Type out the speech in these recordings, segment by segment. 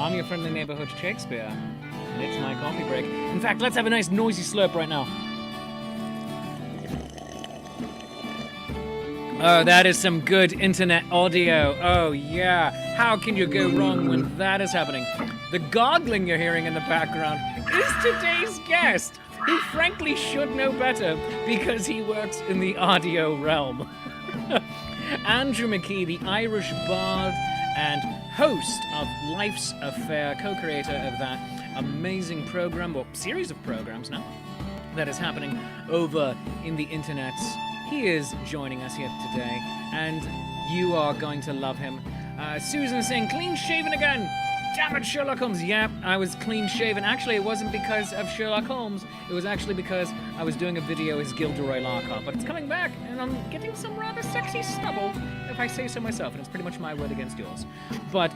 I'm your friendly neighborhood Shakespeare, and it's my coffee break. In fact, let's have a nice noisy slurp right now. Oh, that is some good internet audio. Oh, yeah. How can you go wrong when that is happening? The gargling you're hearing in the background is today's guest, who frankly should know better because he works in the audio realm. Andrew McKee, the Irish bard and host of Life's a Faire, co-creator of that amazing program, or series of programs now, that is happening over in the internets. He is joining us here today, and you are going to love him. Susan saying, clean shaven again. Damn it, Sherlock Holmes. Yeah, I was clean shaven. Actually, it wasn't because of Sherlock Holmes. It was actually because I was doing a video as Gilderoy Lockhart. But it's coming back, and I'm getting some rather sexy stubble, if I say so myself. And it's pretty much my word against yours. But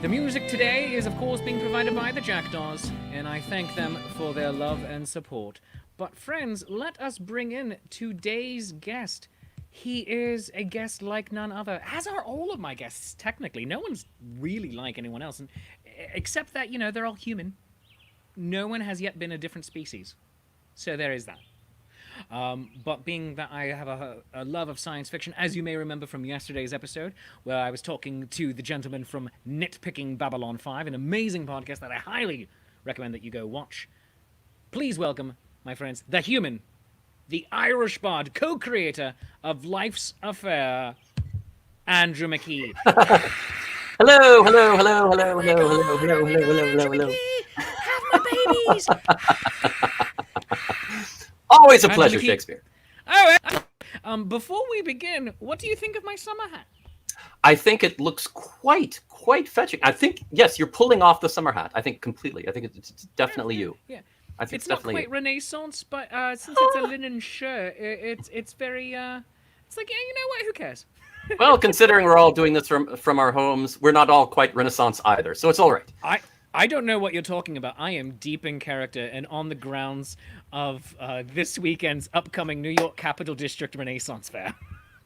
the music today is, of course, being provided by the Jackdaws, and I thank them for their love and support. But friends, let us bring in today's guest. He is a guest like none other, as are all of my guests, technically. No one's really like anyone else, and except that, they're all human. No one has yet been a different species. So there is that. But being that I have a love of science fiction, as you may remember from yesterday's episode, where I was talking to the gentleman from Nitpicking Babylon 5, an amazing podcast that I highly recommend that you go watch. Please welcome, my friends, the human, the Irish bard, co-creator of Life's a Faire, Andrew McKee. Hello. Have my babies. Always a pleasure, Shakespeare. Oh, before we begin, what do you think of my summer hat? I think it looks quite fetching. I think, yes, you're pulling off the summer hat. I think completely. I think it's definitely you. Yeah. I think it's not quite Renaissance, but since it's a linen shirt, it's very, it's like, yeah, you know what, who cares? Well, considering we're all doing this from our homes, we're not all quite Renaissance either, so it's all right. I don't know what you're talking about. I am deep in character and on the grounds of this weekend's upcoming New York Capital District Renaissance Fair.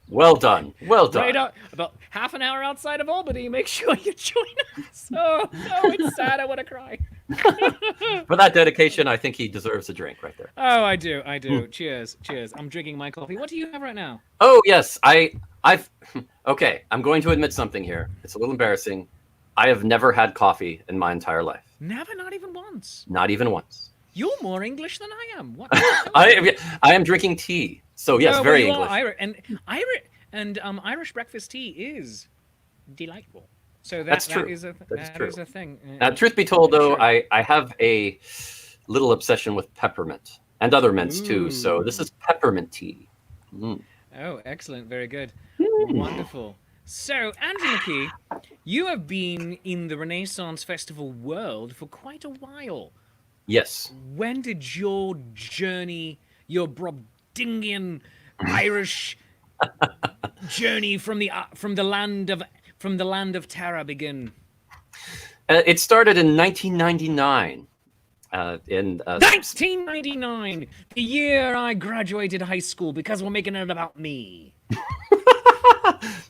Well done. Right out, about half an hour outside of Albany. Make sure you join us. Oh, it's sad. I want to cry. For that dedication, I think he deserves a drink right there. Oh, I do. Cheers. I'm drinking my coffee. What do you have right now? Oh, yes. I've okay, I'm going to admit something here. It's a little embarrassing. I have never had coffee in my entire life. Never? Not even once? Not even once. You're more English than I am. What? I am drinking tea. So yes, very English. Irish breakfast tea is delightful. So that's true. That is a thing. Truth be told, though, sure. I have a little obsession with peppermint and other mints too. So this is peppermint tea. Mm. Oh, excellent! Very good. Wonderful. So, Andrew McKee, you have been in the Renaissance Festival world for quite a while. Yes. When did your journey, your Brobdingian Irish journey from the land of terror begin? It started in 1999. 1999, the year I graduated high school, because we're making it about me.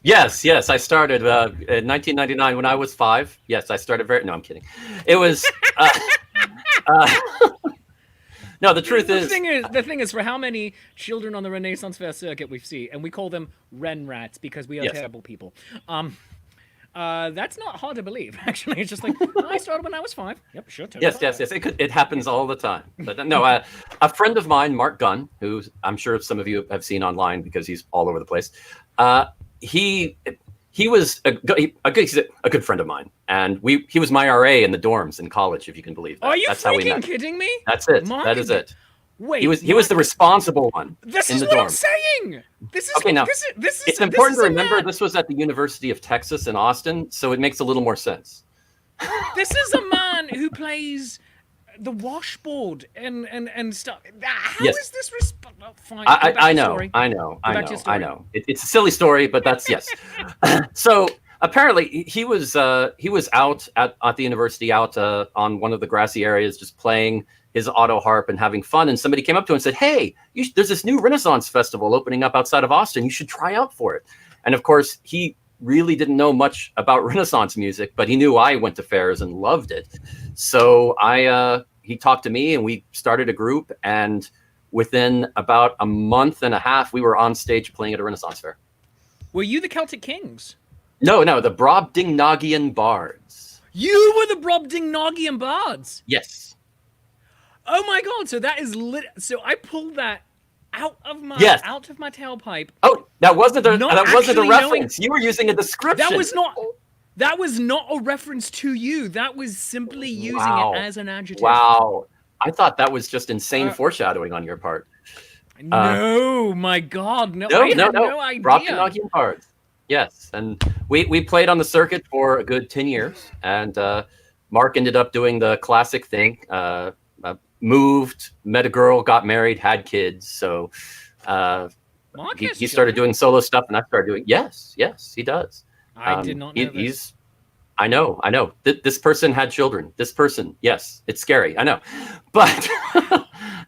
Yes. I started in 1999 when I was 5. Yes, I started very. No, I'm kidding. It was. No, the truth is. The thing is, for how many children on the Renaissance Fair circuit we see, and we call them Ren rats because we are terrible people. That's not hard to believe. Actually, it's just like I started when I was 5. Yep, sure. Yes. It happens all the time. But no, a friend of mine, Mark Gunn, who I'm sure some of you have seen online because he's all over the place. He was he's a good friend of mine, and he was my RA in the dorms in college, if you can believe that. Are you That's how we met. Kidding me? That's it. That is it. Wait, he was the responsible one. This in is the what dorm. I'm saying. This is okay. Now this is it's important to remember this was at the University of Texas in Austin, so it makes a little more sense. This is a man who plays the washboard and stuff. How is this fine? I know. It's a silly story, but that's yes. So apparently he was out at the university, out on one of the grassy areas, just playing his auto harp and having fun. And somebody came up to him and said, "Hey, there's this new Renaissance festival opening up outside of Austin. You should try out for it." And of course, he really didn't know much about Renaissance music, but he knew I went to fairs and loved it. So he talked to me and we started a group, and within about a month and a half, we were on stage playing at a Renaissance fair. Were you the Celtic Kings? No, the Brobdingnagian Bards. You were the Brobdingnagian Bards? Yes. Oh my god, so that is so I pulled that out of my tailpipe. Oh, that wasn't a reference. Knowing, you were using a description. That was not a reference to you. That was simply using it as an adjective. Wow. I thought that was just insane foreshadowing on your part. No, my god, no. I had no idea. Brobdingnagian Bards. Yes, and we played on the circuit for a good 10 years, and Mark ended up doing the classic thing. Moved, met a girl, got married, had kids. So he started doing solo stuff, and I started doing. Yes, he does. I did not know this. I know. This person had children. This person, yes, it's scary. I know, but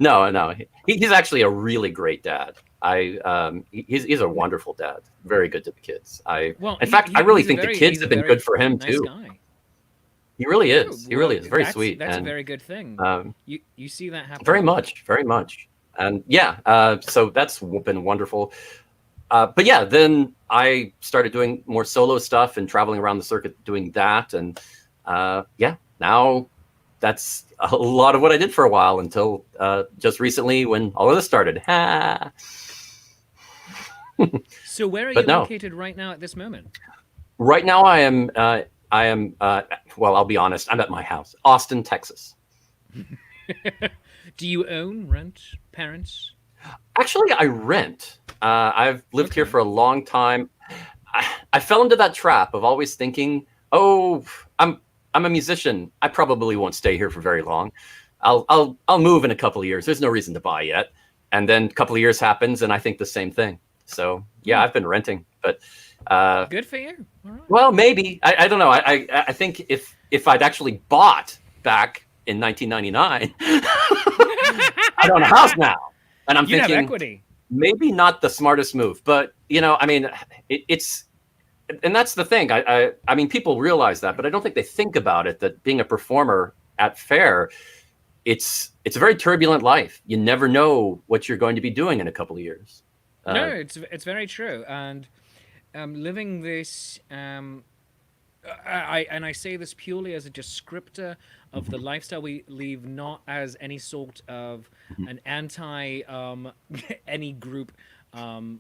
no. He's actually a really great dad. He's a wonderful dad. Very good to the kids. In fact, I really think the kids have been good for him too. Guy. He really is. He really is very sweet. That's a very good thing. You see that happen very much, and so that's been wonderful. But yeah, then I started doing more solo stuff and traveling around the circuit doing that, and now that's a lot of what I did for a while until just recently when all of this started. So where are you located right now at this moment? Right now I am, well, I'll be honest, I'm at my house, Austin, Texas. Do you own, rent, parents? Actually, I rent. I've lived here for a long time. I fell into that trap of always thinking, oh, I'm a musician. I probably won't stay here for very long. I'll move in a couple of years. There's no reason to buy yet. And then a couple of years happens and I think the same thing. So yeah, I've been renting, but good for you. All right. Well, maybe. I don't know. I think if I'd actually bought back in 1999, I'd own a house now. And I'm thinking have equity. Maybe not the smartest move, but I mean, it's, and that's the thing. I mean, people realize that, but I don't think they think about it, that being a performer at Faire, it's a very turbulent life. You never know what you're going to be doing in a couple of years. No, it's very true. And living this, I say this purely as a descriptor of the lifestyle we live, not as any sort of an anti any group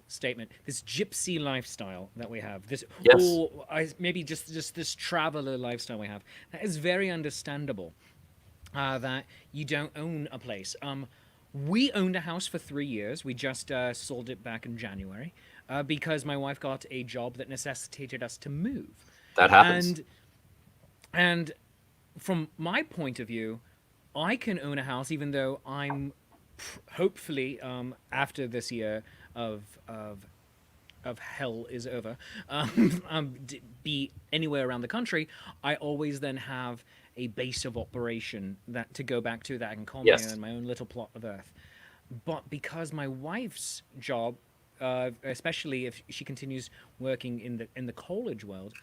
statement. This gypsy lifestyle that we have, this, or maybe just this traveler lifestyle we have, that is very understandable. That you don't own a place. We owned a house for 3 years. We just sold it back in January because my wife got a job that necessitated us to move. That happens. And from my point of view, I can own a house even though I'm hopefully after this year of hell is over, be anywhere around the country. I always then have a base of operation that to go back to, that I can call my own little plot of earth. But because my wife's job, especially if she continues working in the college world,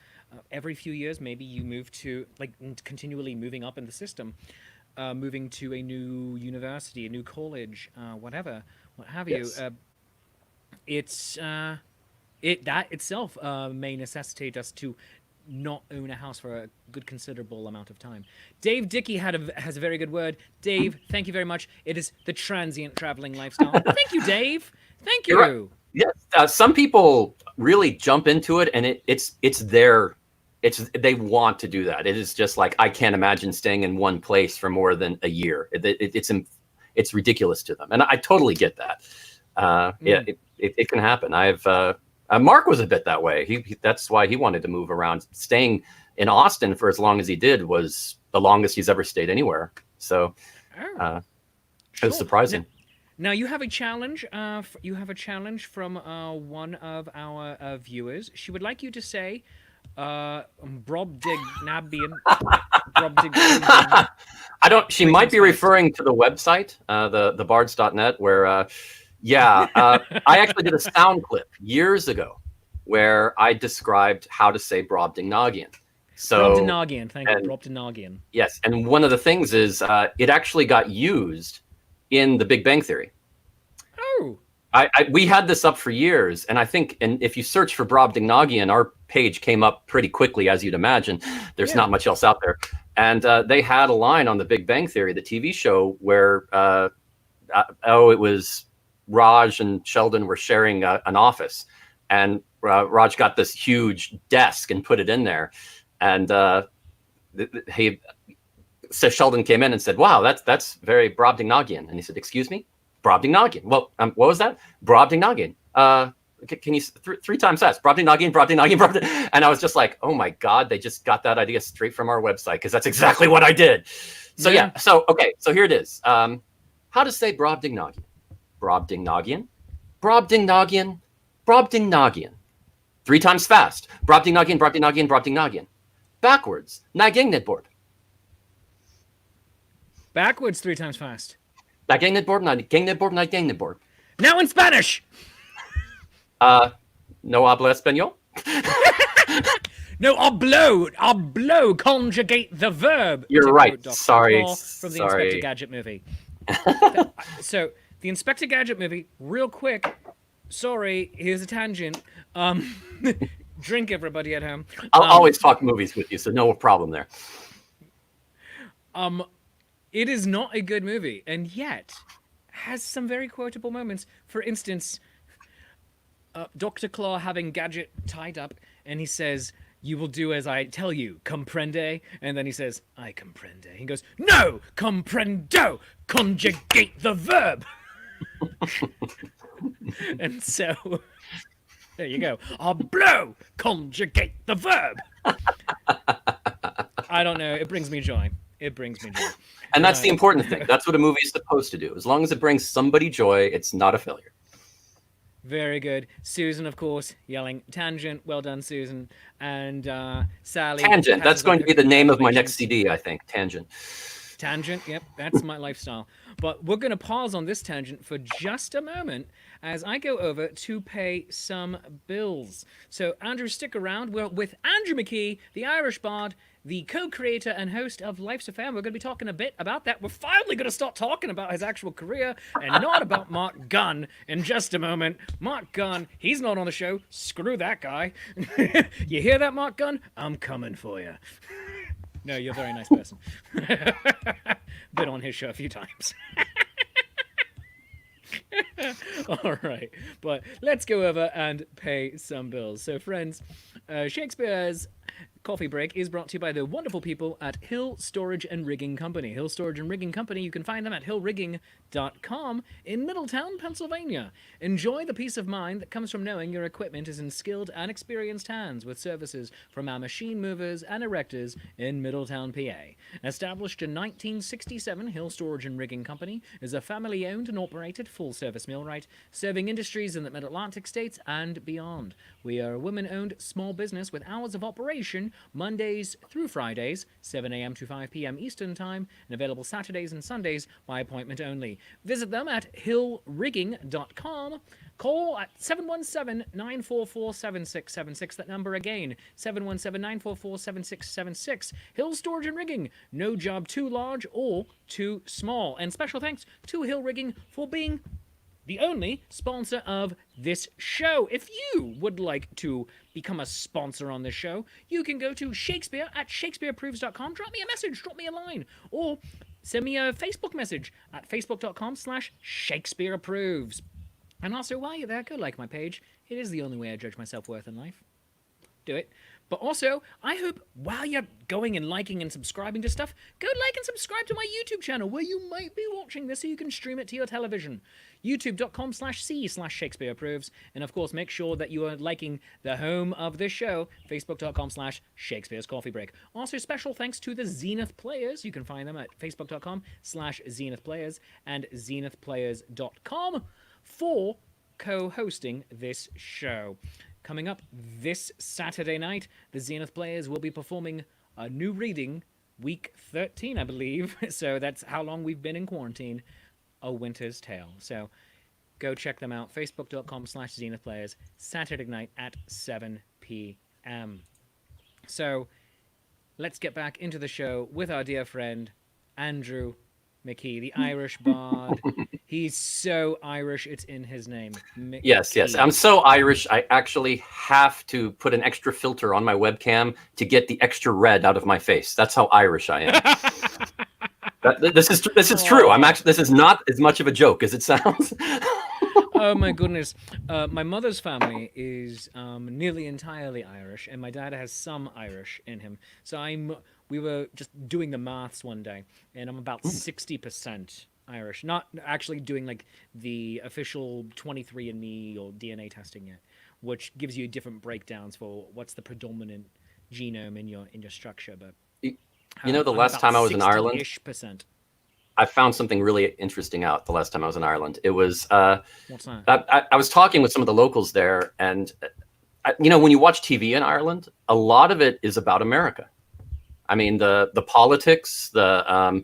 every few years maybe you move to, like, continually moving up in the system, moving to a new university, a new college, what have you. That itself may necessitate us to not own a house for a good considerable amount of time. Dave Dickey has a very good word. Dave, thank you very much. It is the transient traveling lifestyle. Thank you, Dave. Thank you. Right. Yes, some people really jump into it, and they want to do that. It is just like, I can't imagine staying in one place for more than a year. It's ridiculous to them, and I totally get that. It can happen. Mark was a bit that way. That's why he wanted to move around. Staying in Austin for as long as he did was the longest he's ever stayed anywhere. So it was surprising. Now you have a challenge. From one of our viewers. She would like you to say, Brobdingnagian. I don't. She might be referring to the website, the bards.net, where. I actually did a sound clip years ago where I described how to say Brobdingnagian. So Brobdingnagian, thank you, Brobdingnagian. Yes, and one of the things is it actually got used in The Big Bang Theory. Oh. We had this up for years, and I think, and if you search for Brobdingnagian, our page came up pretty quickly, as you'd imagine. There's not much else out there. And they had a line on The Big Bang Theory, the TV show, where, it was Raj and Sheldon were sharing an office. And Raj got this huge desk and put it in there. And so Sheldon came in and said, "Wow, that's very Brobdingnagian." And he said, "Excuse me? Brobdingnagian. Well, what was that? Brobdingnagian. Can you three times fast? Brobdingnagian, Brobdingnagian, Brobdingnagian." And I was just like, "Oh my God, they just got that idea straight from our website, because that's exactly what I did." So so here it is. How to say Brobdingnagian? Brobdingnagian, Brobdingnagian, Brobdingnagian. 3 times fast. Brobdingnagian, Brobdingnagian, Brobdingnagian. Backwards. Nagingnidboard. Backwards 3 times fast. Nagingnidboard, Nagingnidboard, Nagingnidboard. Now in Spanish. No habla español? No, hablo, conjugate the verb. You're right. Dr. Sorry. Claw from the Inspector Gadget movie. So, the Inspector Gadget movie, real quick. Sorry, here's a tangent. Drink, everybody at home. I'll always talk movies with you, so no problem there. It is not a good movie, and yet has some very quotable moments. For instance, Dr. Claw having Gadget tied up, and he says, "You will do as I tell you, comprende?" And then he says, "I comprende." He goes, "No, comprendo, conjugate the verb." And so, there you go. Hablo, conjugate the verb. I don't know. It brings me joy. It brings me joy. And that's the important thing. That's what a movie is supposed to do. As long as it brings somebody joy, it's not a failure. Very good. Susan, of course, yelling, "Tangent." Well done, Susan. And Sally. Tangent. That's going to be the name of my next CD, I think. Tangent. Tangent. Yep, that's my lifestyle. But we're going to pause on this tangent for just a moment as I go over to pay some bills. So, Andrew, stick around. We're with Andrew McKee, the Irish bard, the co-creator and host of Life's a Faire. We're going to be talking a bit about that. We're finally going to start talking about his actual career and not about Mark Gunn in just a moment. Mark Gunn, he's not on the show. Screw that guy. You hear that, Mark Gunn? I'm coming for you. No, you're a very nice person. Been on his show a few times. All right, but let's go over and pay some bills. So, friends, Shakespeare's Coffee Break is brought to you by the wonderful people at Hill Storage and Rigging Company. Hill Storage and Rigging Company, you can find them at hillrigging.com in Middletown, Pennsylvania. Enjoy the peace of mind that comes from knowing your equipment is in skilled and experienced hands with services from our machine movers and erectors in Middletown, PA. Established in 1967, Hill Storage and Rigging Company is a family-owned and operated full-service millwright serving industries in the Mid-Atlantic states and beyond. We are a women-owned small business with hours of operation Mondays through Fridays, 7 a.m. to 5 p.m. Eastern Time, and available Saturdays and Sundays by appointment only. Visit them at hillrigging.com. Call at 717-944-7676. That number again, 717-944-7676. Hill Storage and Rigging. No job too large or too small. And special thanks to Hill Rigging for being the only sponsor of this show. If you would like to become a sponsor on this show, you can go to Shakespeare at shakespeareapproves.com. Drop me a message, drop me a line, or send me a Facebook message at facebook.com/shakespeareapproves. And also, while you're there, go like my page. It is the only way I judge my self-worth in life. Do it. But also, I hope while you're going and liking and subscribing to stuff, go like and subscribe to my YouTube channel where you might be watching this so you can stream it to your television. youtube.com/c/shakespeareapproves. And of course, make sure that you are liking the home of this show, facebook.com/Shakespeare's Coffee Break. Also, special thanks to the Zenith Players. You can find them at facebook.com/Zenith Players and zenithplayers.com for co-hosting this show. Coming up this Saturday night, the Zenith Players will be performing a new reading, week 13, I believe. So that's how long we've been in quarantine, A Winter's Tale. So Go check them out. Facebook.com/ZenithPlayers, Saturday night at 7 p.m. So let's get back into the show with our dear friend, Andrew McKee, the Irish bard. He's so Irish, it's in his name. Yes, yes. I'm so Irish, I actually have to put an extra filter on my webcam to get the extra red out of my face. That's how Irish I am. This is true. This is not as much of a joke as it sounds. Oh my goodness. My mother's family is nearly entirely Irish, and my dad has some Irish in him. So we were just doing the maths one day, and I'm about 60% Irish. Not actually doing like the official 23andMe or DNA testing yet, which gives you different breakdowns for what's the predominant genome in your structure. But the last time I was in Ireland, percent. I found something really interesting out the last time I was in Ireland. It was what's that? I was talking with some of the locals there, and when you watch TV in Ireland, a lot of it is about America. I mean, the politics, the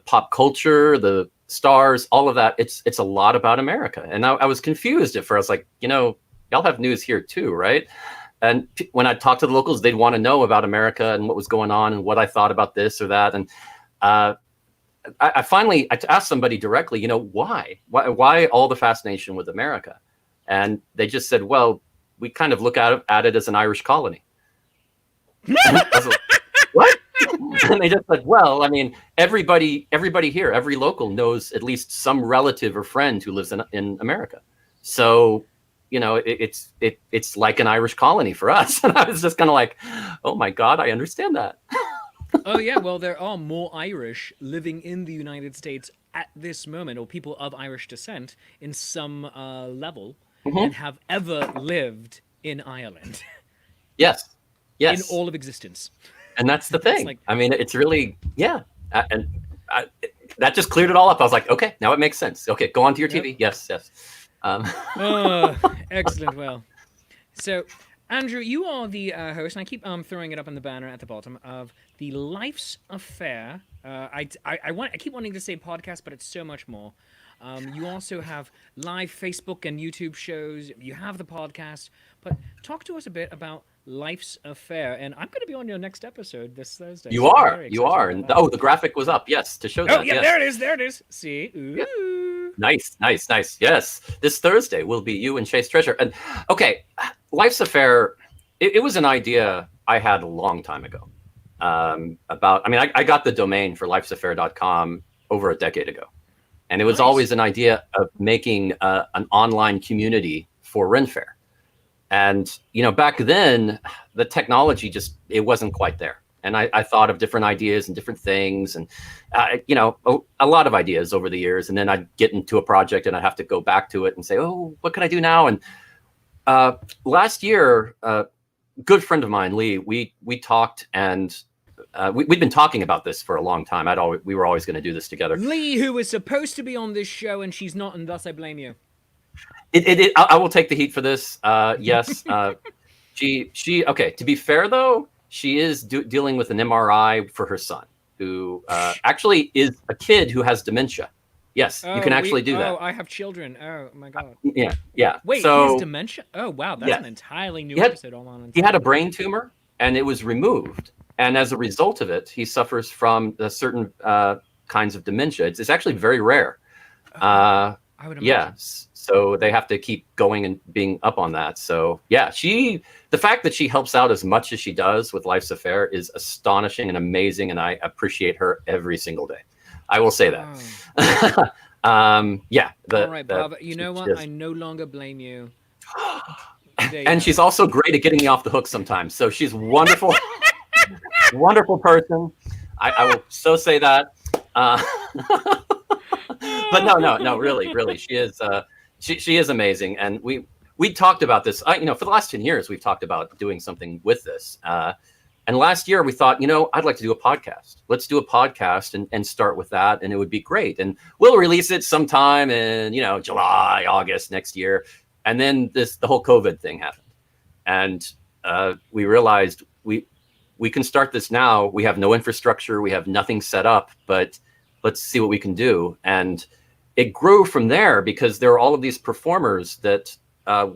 pop culture, the stars, all of that. It's a lot about America. And I was confused at first. Like, y'all have news here too, right? And when I talked to the locals, they'd want to know about America and what was going on and what I thought about this or that. And I finally asked somebody directly, why all the fascination with America? And they just said, well, we kind of look at it as an Irish colony. I was like, what? And they just said, well, I mean, everybody here, every local knows at least some relative or friend who lives in America. So, it's like an Irish colony for us. And I was just kind of like, oh my God, I understand that. Oh, yeah. Well, there are more Irish living in the United States at this moment, or people of Irish descent in some level, than have ever lived in Ireland. Yes. In all of existence. And that's the thing. I mean, it's really, that just cleared it all up. I was like, okay, now it makes sense. Okay, go on to your TV. Yes. Excellent. Well, so Andrew, you are the host, and I keep throwing it up on the banner at the bottom of the Life's Affair. I keep wanting to say podcast, but it's so much more. You also have live Facebook and YouTube shows. You have the podcast. But talk to us a bit about Life's Affair. And I'm going to be on your next episode this Thursday. You are. And the graphic was up. Yes, to show that. Oh, yeah, yes. There it is. See? Ooh. Yeah. Nice. Yes. This Thursday will be you and Chase Treasure. And okay, Life's Affair, it was an idea I had a long time ago. I got the domain for lifesaffair.com over a decade ago. And it was always an idea of making an online community for Ren Fair. And, back then, the technology it wasn't quite there. And I thought of different ideas and different things and, a lot of ideas over the years. And then I'd get into a project and I'd have to go back to it and say, oh, what can I do now? And last year, a good friend of mine, Lee, we talked and we'd been talking about this for a long time. We were always going to do this together. Lee, who was supposed to be on this show and she's not, and thus I blame you. I will take the heat for this. Yes. She okay. To be fair, though, she is dealing with an MRI for her son, who actually is a kid who has dementia. Yes, you can actually do that. Oh, I have children. Oh, my God. Yeah. Wait, he has dementia? Oh, wow. That's an entirely new episode. He had a brain tumor, and it was removed. And as a result of it, he suffers from certain kinds of dementia. It's actually very rare. I would imagine. Yeah. So they have to keep going and being up on that. So yeah, the fact that she helps out as much as she does with Life's Affair is astonishing and amazing. And I appreciate her every single day. I will say that. All right, Bob. You know what? I no longer blame you. And she's also great at getting me off the hook sometimes. So she's wonderful, wonderful person. I will so say that. But no, really, she is. She is amazing, and we talked about this. For the last 10 years, we've talked about doing something with this. And last year, we thought, I'd like to do a podcast. Let's do a podcast and start with that, and it would be great. And we'll release it sometime in July, August next year. And then the whole COVID thing happened, and we realized we can start this now. We have no infrastructure, we have nothing set up, but let's see what we can do. And it grew from there because there are all of these performers that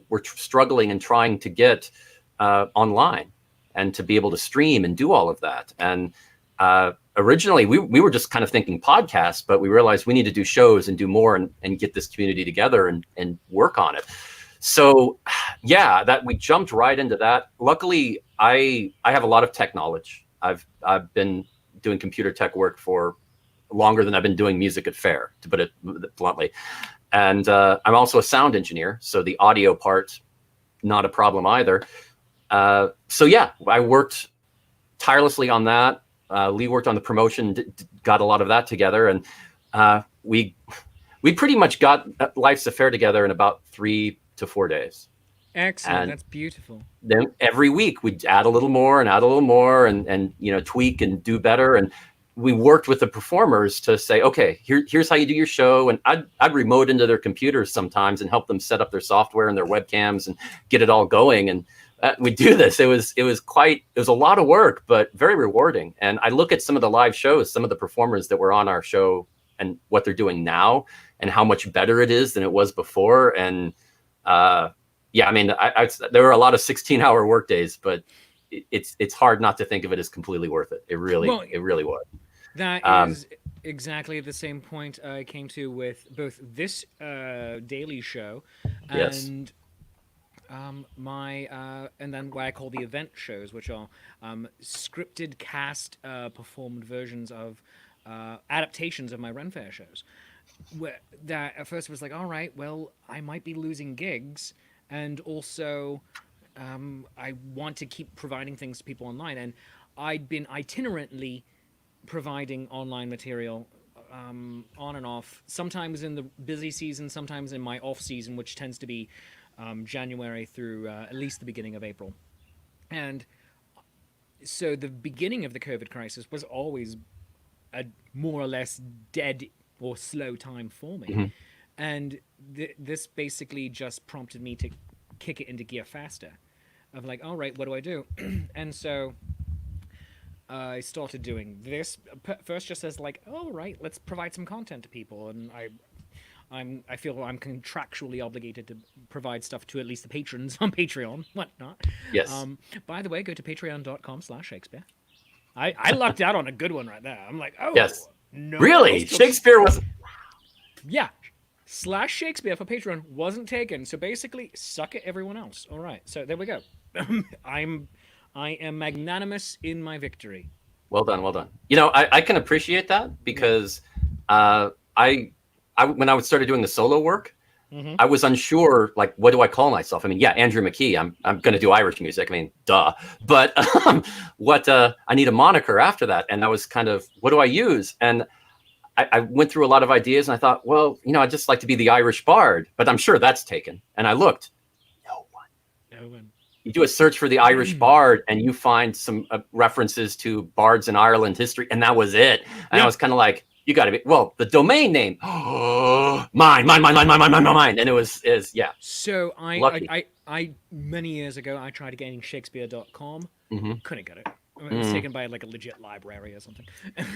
were struggling and trying to get online and to be able to stream and do all of that. And originally we were just kind of thinking podcasts, but we realized we need to do shows and do more and get this community together and work on it. So yeah, that we jumped right into that. Luckily, I have a lot of tech knowledge. I've been doing computer tech work for longer than I've been doing music at Faire, to put it bluntly. And I'm also a sound engineer, so the audio part, not a problem either. So yeah, I worked tirelessly on that. Lee worked on the promotion, got a lot of that together, and we pretty much got Life's a Faire together in about 3 to 4 days. Excellent. And that's beautiful. then every week we'd add a little more and add a little more and tweak and do better. And we worked with the performers to say, okay, here's how you do your show. And I'd remote into their computers sometimes and help them set up their software and their webcams and get it all going. And we do this. It was a lot of work, but very rewarding. And I look at some of the live shows, some of the performers that were on our show and what they're doing now and how much better it is than it was before. And yeah, I mean, there were a lot of 16-hour work days, but it's hard not to think of it as completely worth it. It really was. That is exactly the same point I came to with both this daily show and and then what I call the event shows, which are scripted, cast, performed versions of adaptations of my Ren Fair shows. Where that at first was like, all right, well, I might be losing gigs, and also I want to keep providing things to people online, and I'd been itinerantly providing online material on and off, sometimes in the busy season, sometimes in my off season, which tends to be January through at least the beginning of April. And so the beginning of the COVID crisis was always a more or less dead or slow time for me. Mm-hmm. And this basically just prompted me to kick it into gear faster. Of like, all right, what do I do? And so I started doing this first just as like, all right, let's provide some content to people. And I feel I'm contractually obligated to provide stuff to at least the patrons on Patreon, whatnot. Yes. By the way, go to patreon.com/Shakespeare. I lucked out on a good one right there. I'm like, oh, yes. No. Really? Shakespeare was... Yeah. /Shakespeare for Patreon wasn't taken. So basically, suck it, everyone else. All right. So there we go. I am magnanimous in my victory. Well done. Well done. I can appreciate that because when I started doing the solo work, mm-hmm. I was unsure, like, what do I call myself? I mean, yeah, Andrew McKee. I'm going to do Irish music. I mean, duh. But I need a moniker after that. And I was kind of, what do I use? And I went through a lot of ideas and I thought, well, I'd just like to be the Irish bard, but I'm sure that's taken. And I looked, no one. You do a search for the Irish bard and you find some references to bards in Ireland history. And that was it. And I was kind of like, you got to be, well, the domain name, mine. And it was, yeah. So I many years ago, I tried getting Shakespeare.com. Mm-hmm. Couldn't get it. It was taken by like a legit library or something.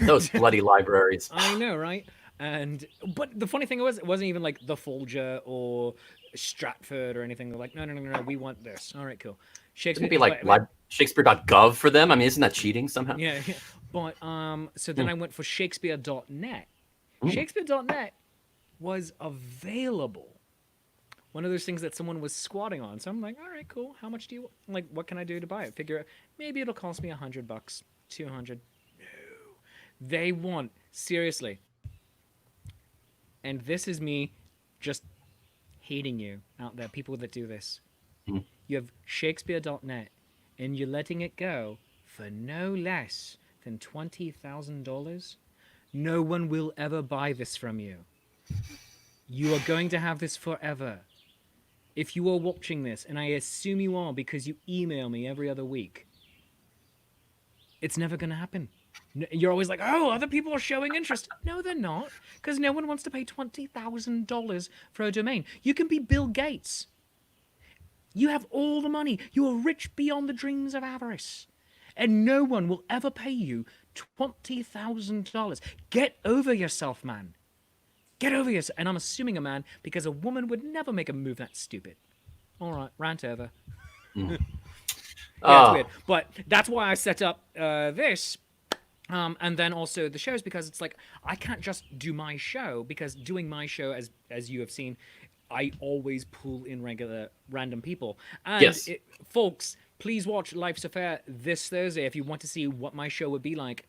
Those bloody libraries. I know, right? But the funny thing was, it wasn't even like the Folger or Stratford or anything. They're like, no, we want this. All right, cool. Shakespeare. It'd be like Shakespeare.gov for them. I mean, isn't that cheating somehow? Yeah. But so then I went for Shakespeare.net. Shakespeare.net was available. One of those things that someone was squatting on. So I'm like, all right, cool. How much do you like? What can I do to buy it? Figure out maybe it'll cost me $100, $200. No, they want seriously. And this is me, just hating you out there, people that do this. Mm-hmm. You have Shakespeare.net, and you're letting it go for no less than $20,000. No one will ever buy this from you. You are going to have this forever. If you are watching this, and I assume you are because you email me every other week, it's never going to happen. You're always like, oh, other people are showing interest. No, they're not, because no one wants to pay $20,000 for a domain. You can be Bill Gates. You have all the money. You are rich beyond the dreams of avarice. And no one will ever pay you $20,000. Get over yourself, man. Get over yourself. And I'm assuming a man, because a woman would never make a move that stupid. All right, rant over. Yeah, it's weird. But that's why I set up this. And then also the shows, because it's like I can't just do my show, because doing my show, as you have seen, I always pull in random people. And Yes. folks, please watch Life's a Fair this Thursday if you want to see what my show would be like,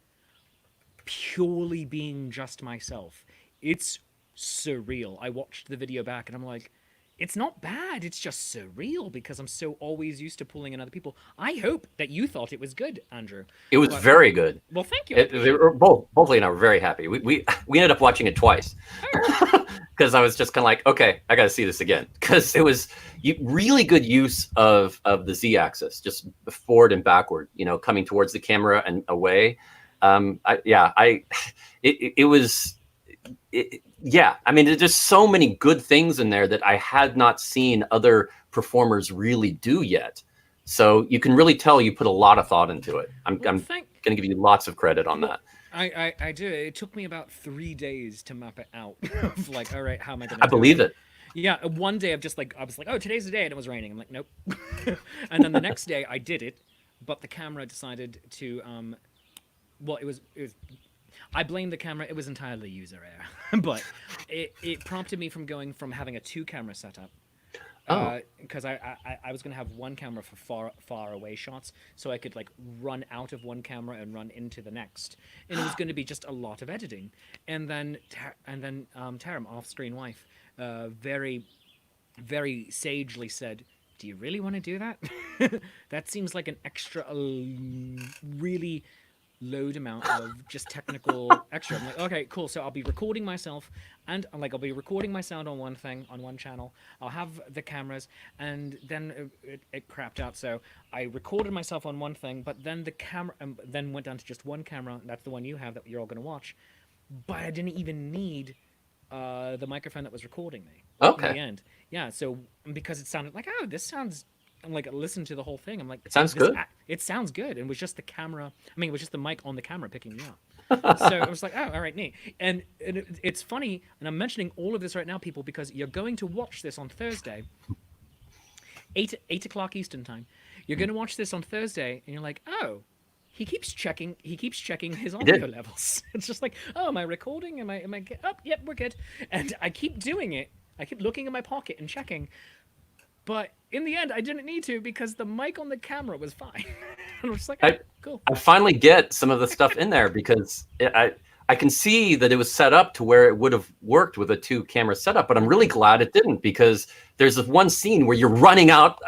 purely being just myself. It's surreal. I watched the video back and I'm like, it's not bad. It's just surreal because I'm so always used to pulling in other people. I hope that you thought it was good, Andrew. It was very good. Well, thank you. They were both Lee and I were very happy. We ended up watching it twice because I was just kind of like, okay, I got to see this again, because it was really good use of the Z-axis, just forward and backward. Coming towards the camera and away. I mean, there's just so many good things in there that I had not seen other performers really do yet. So you can really tell you put a lot of thought into it. I'm going to give you lots of credit on that. I do. It took me about 3 days to map it out. Of like, all right, how am I going to? I believe it. Yeah, one day I was like, oh, today's the day, and it was raining. I'm like, nope. And then the next day I did it, but the camera decided to well, it was. I blame the camera. It was entirely user error, but it prompted me from going from having a 2-camera setup. Because I was going to have one camera for far away shots, so I could like run out of one camera and run into the next, and it was going to be just a lot of editing. And then Taram, off-screen wife, very, very sagely said, "Do you really want to do that? That seems like an extra, really load amount of just technical extra." I'm like, okay, cool. So I'll be recording myself, and I'll be recording my sound on one thing, on one channel. I'll have the cameras, and then it crapped out. So I recorded myself on one thing, but then the camera, then went down to just one camera. That's the one you have that you're all going to watch. But I didn't even need the microphone that was recording me. Okay. In the end, yeah. So because it sounded like, oh, this sounds. I'm like, listen to the whole thing. I'm like, it sounds good. It sounds good. And it was just the camera. I mean, it was just the mic on the camera picking me up. So I was like, oh, all right, neat. And it's funny, and I'm mentioning all of this right now, people, because you're going to watch this on Thursday, 8 o'clock Eastern time. You're going to watch this on Thursday, and you're like, oh, he keeps checking his audio levels. It's just like, oh, am I recording? Am I oh, yep, we're good. And I keep doing it. I keep looking in my pocket and checking. But in the end, I didn't need to, because the mic on the camera was fine. And I was like, oh, cool. I finally get some of the stuff in there, because I can see that it was set up to where it would have worked with a 2-camera setup, but I'm really glad it didn't, because there's this one scene where you're running out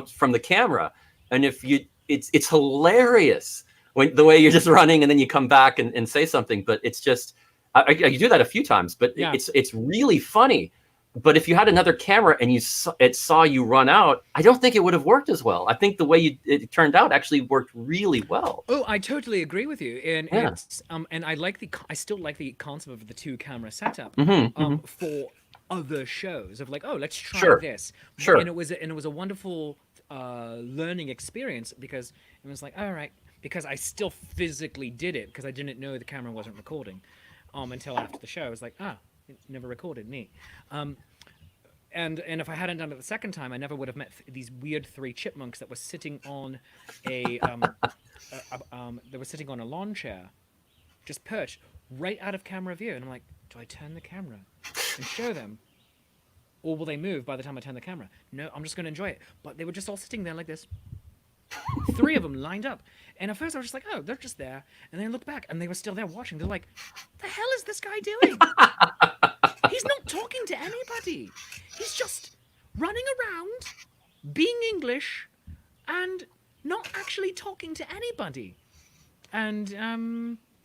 from the camera, and it's hilarious when the way you're just running and then you come back and say something, but it's just I do that a few times, but yeah. It's really funny. But if you had another camera and it saw you run out, I don't think it would have worked as well. I think the way it turned out actually worked really well. Oh, I totally agree with you. And it's and I still like the concept of the 2-camera setup for other shows of like, oh, let's try this. Sure. And it was a wonderful learning experience, because it was like, all right, because I still physically did it, because I didn't know the camera wasn't recording until after the show. I was like, it never recorded, neat. And if I hadn't done it the second time, I never would have met these weird 3 chipmunks that were sitting on they were sitting on a lawn chair, just perched right out of camera view. And I'm like, do I turn the camera and show them, or will they move by the time I turn the camera? No, I'm just going to enjoy it. But they were just all sitting there like this, 3 of them lined up. And at first I was just like, oh, they're just there. And then I looked back, and they were still there watching. They're like, the hell is this guy doing? He's not talking to anybody. He's just running around, being English, and not actually talking to anybody. And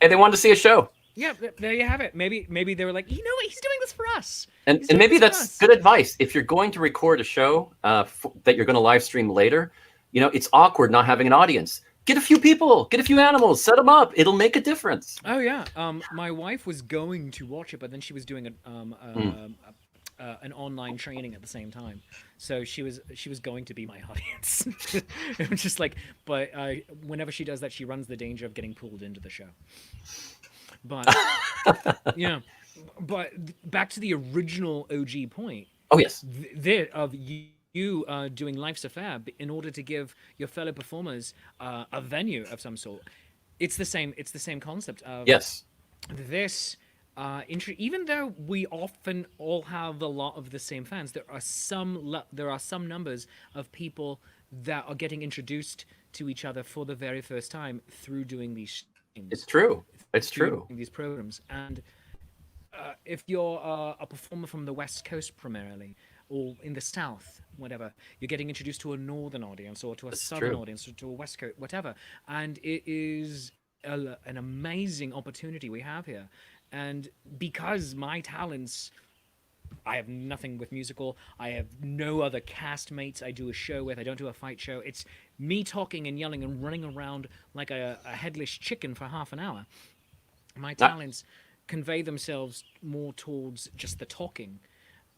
they wanted to see a show. Yeah, there you have it. Maybe they were like, you know what, he's doing this for us. And maybe that's good advice. If you're going to record a show that you're going to live stream later, it's awkward not having an audience. Get a few people, get a few animals, set them up. It'll make a difference. Oh yeah. My wife was going to watch it, but then she was doing an online training at the same time, so she was going to be my audience. It was just like, but whenever she does that, she runs the danger of getting pulled into the show. But yeah, But back to the original OG point, Oh yes, of you doing Life's Affair in order to give your fellow performers a venue of some sort. It's the same. It's the same concept of yes, this. Even though we often all have a lot of the same fans, there are some numbers of people that are getting introduced to each other for the very first time through doing these it's streams, true. It's through true. doing these programs. And if you're a performer from the West Coast primarily, or in the South, whatever, you're getting introduced to a Northern audience or to a It's Southern true. audience or to a West Coast, whatever. And it is an amazing opportunity we have here. And because my talents, I have nothing with musical. I have no other castmates I do a show with. I don't do a fight show. It's me talking and yelling and running around like a headless chicken for half an hour. My I, talents convey themselves more towards just the talking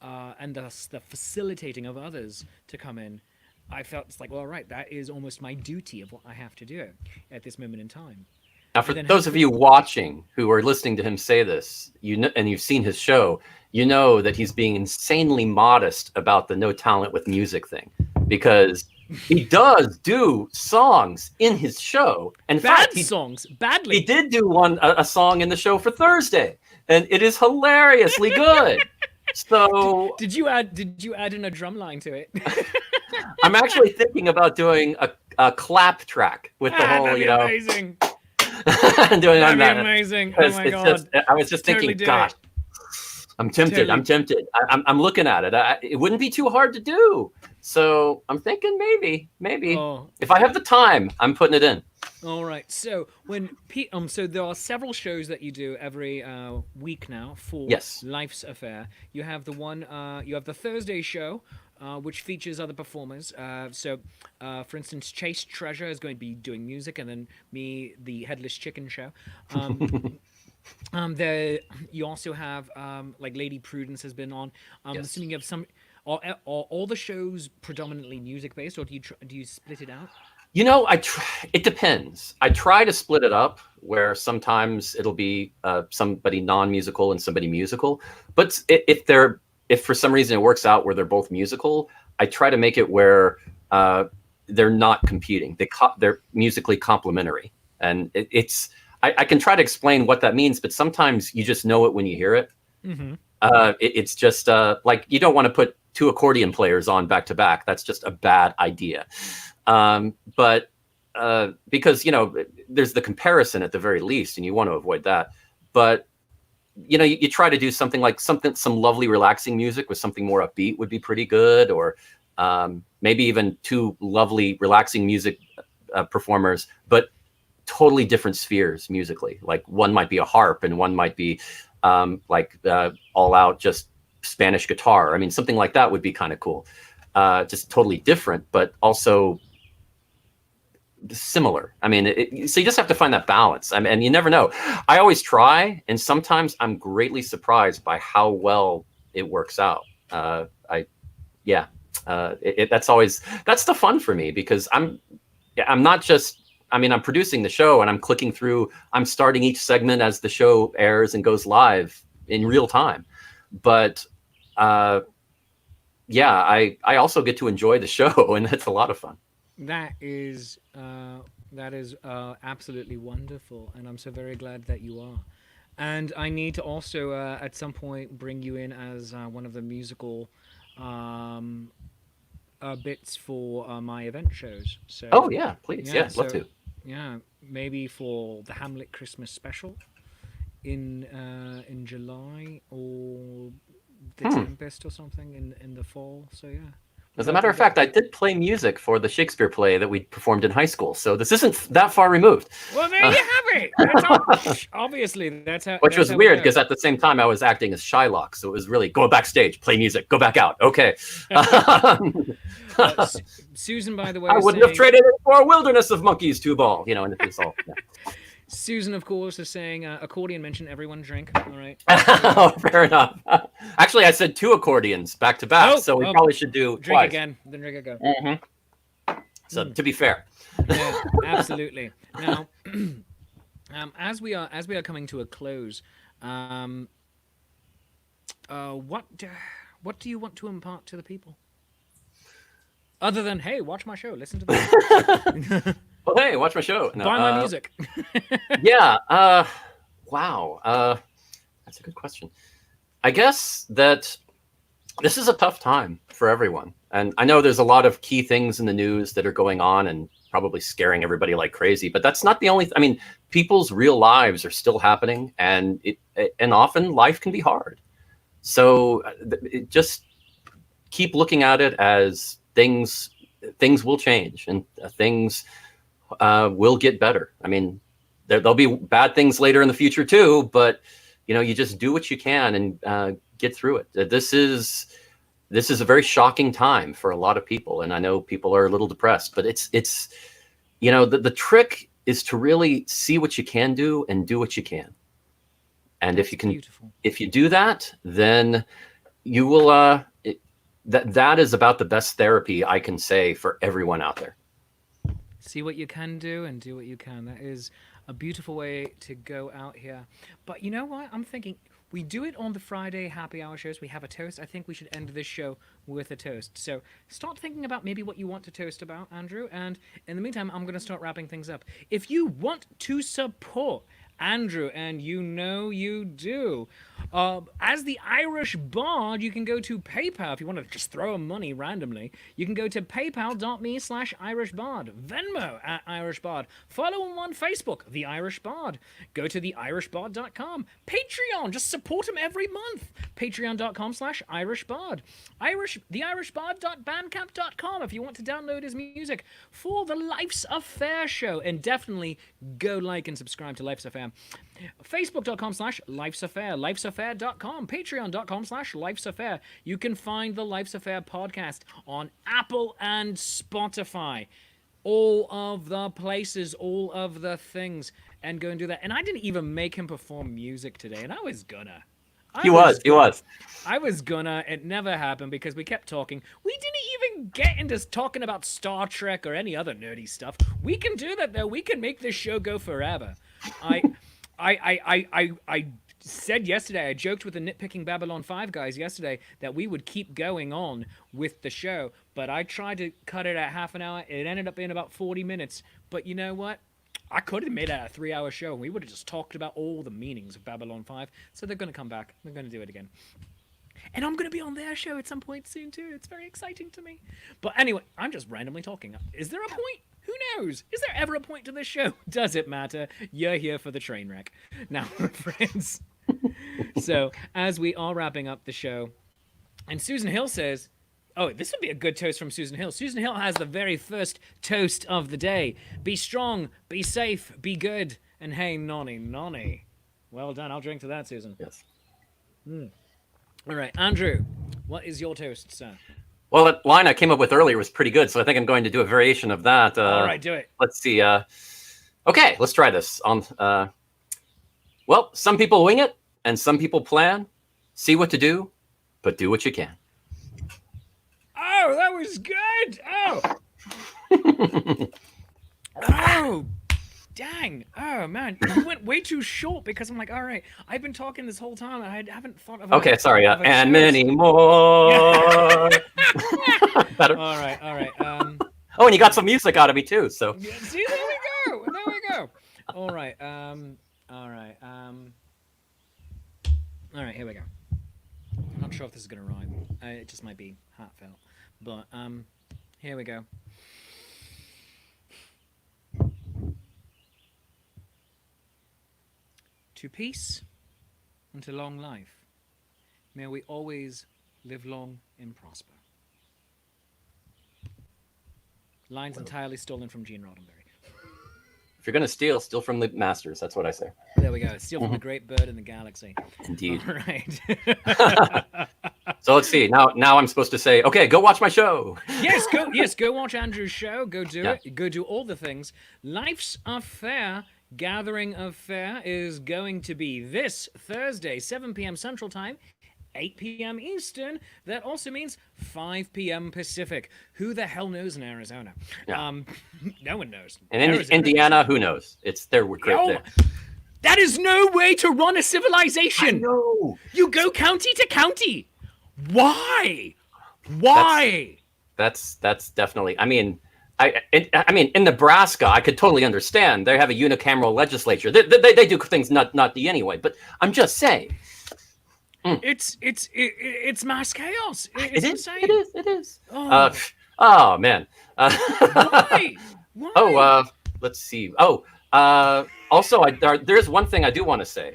and the facilitating of others to come in. I felt it's like, well, right, that is almost my duty of what I have to do at this moment in time. Now, And for then those of hopefully, you watching who are listening to him say this, you know, and you've seen his show, you know that he's being insanely modest about the no talent with music thing, because he does do songs in his show. In bad fact, songs, he badly. did do a song in the show for Thursday, and it is hilariously good. So Did you add in a drum line to it? I'm actually thinking about doing a clap track with the whole, That'd be amazing. doing on That'd be that, amazing. Oh because my it's just, god. I was just Totally thinking, do gosh, it. I'm tempted. Totally. I'm tempted. I'm looking at it. It wouldn't be too hard to do. So I'm thinking maybe Oh, if I have the time, I'm putting it in. all right. So so there are several shows that you do every week now for Yes. Life's Affair. You have you have the Thursday show, which features other performers. For instance, Chase Treasure is going to be doing music, and then me, the Headless Chicken show. Um, there you also have like Lady Prudence has been on. I'm Yes. assuming you have some. Are all the shows predominantly music based, or do you split it out? You know, it depends. I try to split it up where sometimes it'll be somebody non-musical and somebody musical. But if for some reason it works out where they're both musical, I try to make it where they're not competing. They're musically complementary, and I can try to explain what that means, but sometimes you just know it when you hear it. Mm-hmm. It's just like you don't want to put two accordion players on back to back. That's just a bad idea. But because there's the comparison at the very least, and you want to avoid that. But you try to do something like some lovely relaxing music with something more upbeat would be pretty good, or maybe even two lovely relaxing music performers, but totally different spheres musically. Like one might be a harp and one might be all out just Spanish guitar. I mean, something like that would be kind of cool. Just totally different, but also similar. I mean, so you just have to find that balance. I mean, and you never know. I always try, and sometimes I'm greatly surprised by how well it works out. That's the fun for me, because I'm not just. I mean, I'm producing the show and I'm clicking through. I'm starting each segment as the show airs and goes live in real time. But I also get to enjoy the show, and that's a lot of fun. That is absolutely wonderful, and I'm so very glad that you are. And I need to also at some point bring you in as one of the musical um, bits for my event shows. Oh So yeah, please, yeah, yeah, love to. yeah, maybe for the Hamlet Christmas special in July, or the Hmm. Tempest or something in the fall. So yeah, As we'd a love matter to of fact, I did play music for the Shakespeare play that we performed in high school, so this isn't that far removed. Well, there Uh, you have it. Obviously, which that's was how we weird go. because at the same time I was acting as Shylock, so it was really go backstage, play music, go back out. Okay. Uh, Susan, by the way, I is wouldn't have saying. traded it for a wilderness of monkeys, two ball. And it's all. Yeah. Susan, of course, is saying accordion mention. Everyone drink. All right. Oh, fair enough. Actually, I said two accordions back to back, so we probably should do drink twice. again. Then drink again. So to be fair. Yeah, absolutely. Now, as we are coming to a close, What do you want to impart to the people? Other than, hey, watch my show, listen to the Well, hey, watch my show. No, buy my music. yeah. Wow. That's a good question. I guess that this is a tough time for everyone. And I know there's a lot of key things in the news that are going on and probably scaring everybody like crazy, but that's not the only, I mean, people's real lives are still happening, and and often life can be hard. So just keep looking at it as things will change, and things will get better. I mean, there'll be bad things later in the future too, but you just do what you can and get through it. This is a very shocking time for a lot of people, and I know people are a little depressed, but it's the trick is to really see what you can do and do what you can. And That's if you can, beautiful. if you do that, then you will. That is about the best therapy I can say for everyone out there. See what you can do and do what you can. That is a beautiful way to go out here. But you know what? I'm thinking we do it on the Friday happy hour shows. We have a toast. I think we should end this show with a toast. So start thinking about maybe what you want to toast about, Andrew. And in the meantime, I'm going to start wrapping things up. If you want to support Andrew, and you do. As the Irish Bard, you can go to PayPal if you want to just throw money randomly. You can go to paypal.me/IrishBard, Venmo @IrishBard. Follow him on Facebook, The Irish Bard. Go to theirishbard.com. Patreon, just support him every month. Patreon.com/IrishBard. TheIrishBard.bandcamp.com if you want to download his music for the Life's Affair show. And definitely go like and subscribe to Life's Affair. Facebook.com/Life's Affair, lifesaffair.com, patreon.com/Life's Affair. You can find the Life's Affair podcast on Apple and Spotify. All of the places, all of the things, and go and do that. And I didn't even make him perform music today, and I was gonna. He was. I was gonna. It never happened because we kept talking. We didn't even get into talking about Star Trek or any other nerdy stuff. We can do that though. We can make this show go forever. I said yesterday, I joked with the Nitpicking Babylon 5 guys yesterday that we would keep going on with the show, but I tried to cut it at half an hour. It ended up being about 40 minutes. But you know what? I could have made it a 3-hour show, and we would have just talked about all the meanings of Babylon 5. So they're going to come back. They're going to do it again. And I'm going to be on their show at some point soon, too. It's very exciting to me. But anyway, I'm just randomly talking. Is there a point? Who knows? Is there ever a point to this show? Does it matter? You're here for the train wreck. Now, friends. So, as we are wrapping up the show, and Susan Hill says, oh, this would be a good toast from Susan Hill. Susan Hill has the very first toast of the day. Be strong, be safe, be good, and hey, nonny. Well done. I'll drink to that, Susan. Yes. All right, Andrew, what is your toast, sir? Well, that line I came up with earlier was pretty good, so I think I'm going to do a variation of that. All right, do it. Let's see. Okay, let's try this. Well, some people wing it, and some people plan. See what to do, but do what you can. Oh, that was good. Oh, dang. Oh, man. You went way too short because I'm like, all right, I've been talking this whole time. I haven't thought of Okay, sorry. And many more. Better. All right. Oh, and you got some music out of me, too. So. Yeah, see, there we go. All right. All right, here we go. I'm not sure if this is going to rhyme. It just might be heartfelt. But here we go. To peace and to long life, may we always live long and prosper. Lines entirely stolen from Gene Roddenberry. If you're going to steal from the masters. That's what I say. There we go. Steal from the great bird in the galaxy. Indeed. All right. So let's see. Now I'm supposed to say, okay, go watch my show. Yes, go watch Andrew's show. Go do it. Go do all the things. Life's Affair, Gathering of Fair, is going to be this Thursday, 7 p.m. Central Time, 8 p.m. Eastern. That also means 5 p.m. Pacific. Who the hell knows in Arizona? Yeah. No one knows. And in Indiana, who knows? It's there. We're great there. That is no way to run a civilization. No, You go county to county. Why? Why? that's definitely. I mean, I mean, in Nebraska, I could totally understand. They have a unicameral legislature. They do things not the anyway. But I'm just saying. It's mass chaos. It's insane. It is. Oh, Oh man. why? Why? Oh, let's see. Oh, also, there's one thing I do want to say.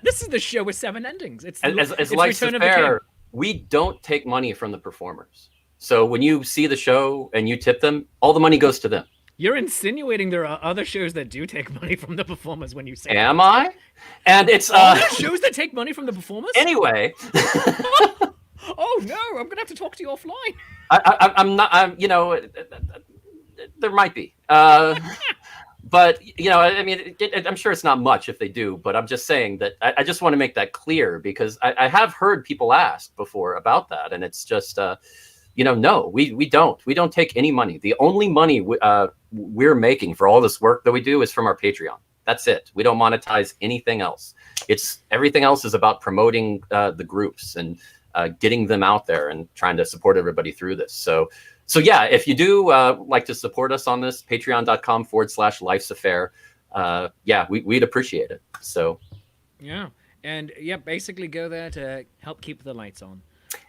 This is the show with 7 endings. It's As Life's Return of the King. Fair, we don't take money from the performers. So when you see the show and you tip them, all the money goes to them. You're insinuating there are other shows that do take money from the performers when you say Am that. I? And it's Are there shows that take money from the performers? anyway. Oh no, I'm gonna have to talk to you offline. I'm not. There might be. But I mean, I'm sure it's not much if they do. But I'm just saying that I just want to make that clear because I have heard people ask before about that, and it's just no, we don't take any money. The only money we're making for all this work that we do is from our Patreon. That's it. We don't monetize anything else. Everything else is about promoting the groups and getting them out there and trying to support everybody through this. So yeah, if you do like to support us on this, patreon.com/Life's Affair, we'd appreciate it. So yeah, and basically go there to help keep the lights on.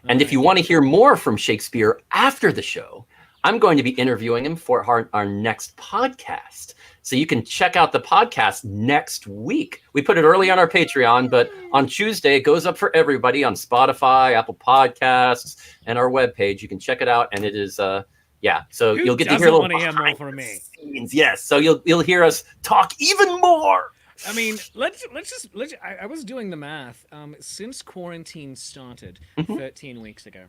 And if you want to hear more from Shakespeare after the show, I'm going to be interviewing him for our next podcast. So you can check out the podcast next week. We put it early on our Patreon, but on Tuesday, it goes up for everybody on Spotify, Apple Podcasts, and our webpage. You can check it out. And it is, so you'll get to hear a little more from me. Scenes. Yes. So you'll hear us talk even more. I mean, let's just I was doing the math. Since quarantine started 13 weeks ago,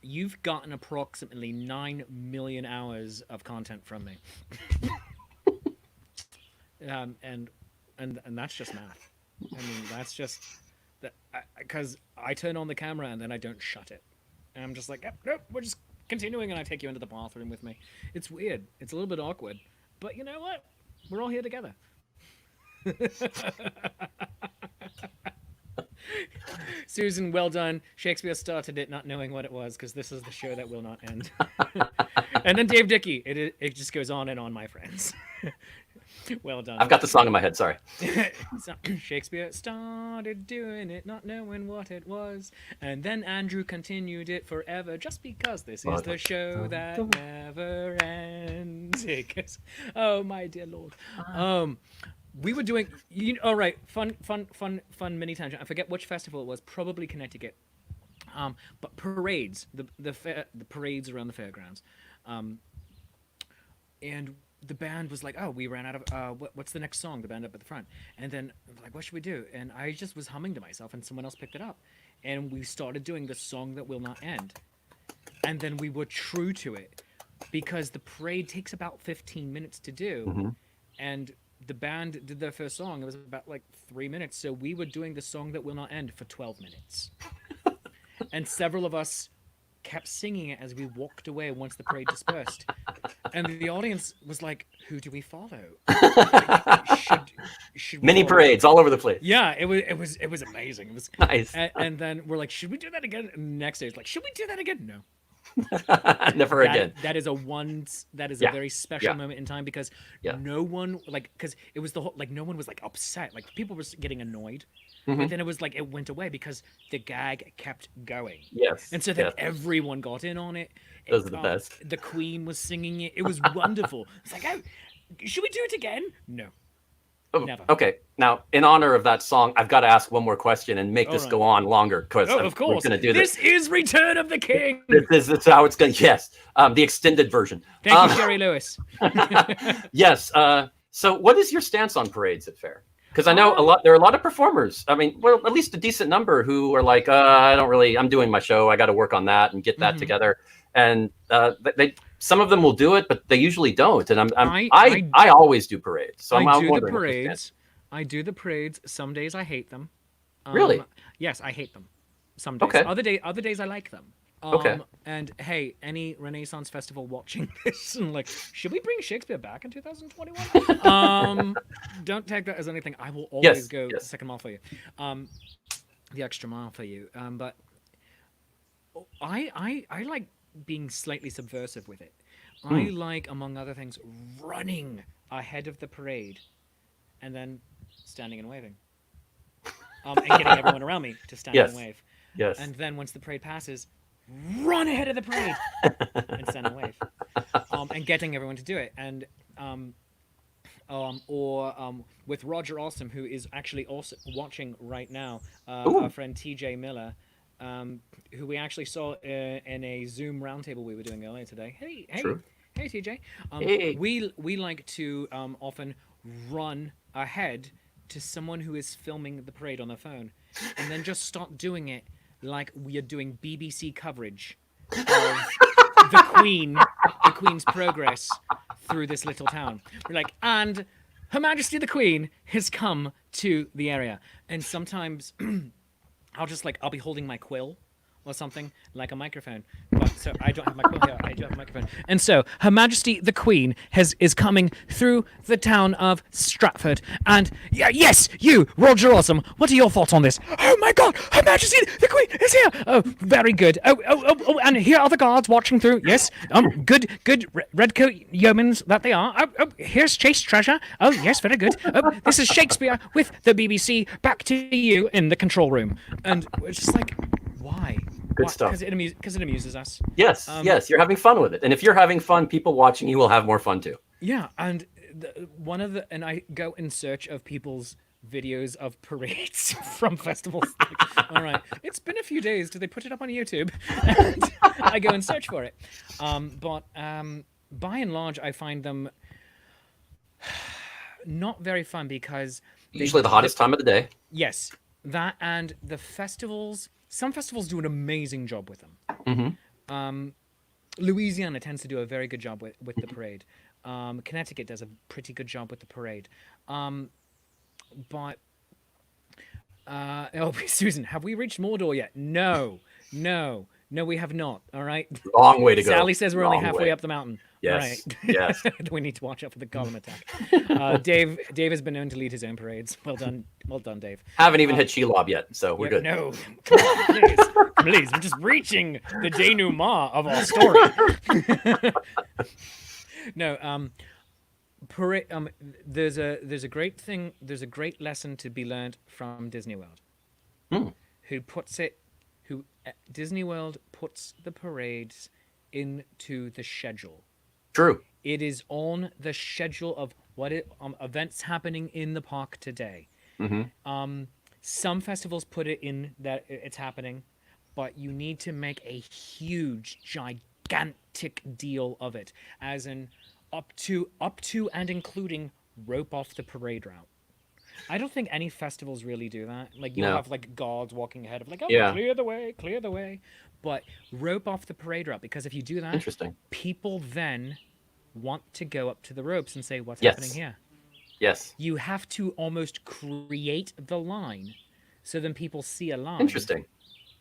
you've gotten approximately 9 million hours of content from me. And that's just math. I mean, that's just that because I turn on the camera and then I don't shut it. And I'm just like, nope, we're just continuing, and I take you into the bathroom with me. It's weird. It's a little bit awkward, but you know what? We're all here together. Susan, well done. Shakespeare started it not knowing what it was because this is the show that will not end. And then Dave Dickey. It just goes on and on, my friends. Well done. I've got the song in my head. Sorry. Shakespeare started doing it not knowing what it was. And then Andrew continued it forever just because this is the show that never ends. Oh, my dear Lord. We were doing, all right, fun mini tangent. I forget which festival it was, probably Connecticut. But parades, the parades around the fairgrounds. And the band was like, oh, we ran out of, what's the next song? The band up at the front. And then, like, what should we do? And I just was humming to myself, and someone else picked it up. And we started doing the song that will not end. And then we were true to it, because the parade takes about 15 minutes to do. Mm-hmm. And the band did their first song. It was about, like, 3 minutes. So we were doing the song that will not end for 12 minutes. And several of us kept singing it as we walked away once the parade dispersed. And the audience was like, who do we follow? Should we Mini follow? parades all over the place. Yeah, it was amazing. It was nice. And then we're like, should we do that again? And the next day it's like, should we do that again? No. Never again. That is a very special moment in time, because no one, like, because it was the whole, like, no one was like upset. Like, people were getting annoyed. Mm-hmm. But then it was like it went away because the gag kept going. Yes. And so then everyone got in on it. Those are the best. The Queen was singing it. It was wonderful. It's like, oh, should we do it again? No. Never. Okay. Now, in honor of that song, I've got to ask one more question and make this go on longer, because of course. We're going to do this. This is Return of the King. This is how it's going to. Yes. The extended version. Thank you, Jerry Lewis. Yes. So, what is your stance on parades at Faire? Because I know there are a lot of performers. I mean, well, at least a decent number who are like, I'm doing my show. I got to work on that and get that together. And some of them will do it, but they usually don't. And I always do parades. So I do the parades. Some days I hate them. Really? Yes, I hate them. Some days. Okay. Other days I like them. Okay. And hey, any Renaissance festival watching this and like, should we bring Shakespeare back in 2021? Don't take that as anything. I will always Yes. go the Yes. second mile for you, the extra mile for you. But I like being slightly subversive with it. I like, among other things, running ahead of the parade, and then standing and waving, and getting everyone around me to stand and Yes. wave. Yes. And then once the parade passes, run ahead of the parade and stand and wave, and getting everyone to do it. And with Roger Awesome, who is actually also watching right now, our friend TJ Miller, who we actually saw in a Zoom roundtable we were doing earlier today. True. Hey, TJ. Hey. We like to often run ahead to someone who is filming the parade on their phone, and then just start doing it like we are doing BBC coverage of the Queen's progress through this little town. We're like, and Her Majesty the Queen has come to the area, and sometimes I'll be holding my quill or something like a microphone. But so I don't have my quill here. I do have a microphone. And so Her Majesty the Queen is coming through the town of Stratford. And yes, you, Roger Awesome, what are your thoughts on this? Oh my God, Her Majesty the Queen is here. Oh, very good. Oh, and here are the guards watching through. Yes, good redcoat yeomans that they are. Oh, here's Chase Treasure. Oh, yes, very good. Oh, this is Shakespeare with the BBC. Back to you in the control room. And it's just like, why? Good stuff. Because it amuses us. Yes. Yes. You're having fun with it, and if you're having fun, people watching you will have more fun too. Yeah, and and I go in search of people's videos of parades from festivals. Like, all right, it's been a few days. Did they put it up on YouTube? And I go and search for it. But by and large, I find them not very fun because Usually the hottest time of the day. Yes, that and the festivals. Some festivals do an amazing job with them. Louisiana tends to do a very good job with the parade. Connecticut does a pretty good job with the parade. But Susan, have we reached Mordor yet? No, we have not. All right. Long way to go. Sally says we're only halfway up the mountain. Yes. Right. Yes. We need to watch out for the golem attack. Dave has been known to lead his own parades. Well done, Dave. Haven't even hit Shelob yet, so we're good. No, come on, please. We're just reaching the denouement of our story. No, there's a great thing. There's a great lesson to be learned from Disney World. Disney World puts the parades into the schedule. True. It is on the schedule of events happening in the park today. Some festivals put it in that it's happening, but you need to make a huge, gigantic deal of it, as in up to and including rope off the parade route. I don't think any festivals really do that. Like you'll have like guards walking ahead of like, clear the way. But rope off the parade route, because if you do that, interesting, people then want to go up to the ropes and say, what's happening here? Yes. You have to almost create the line so then people see a line. Interesting.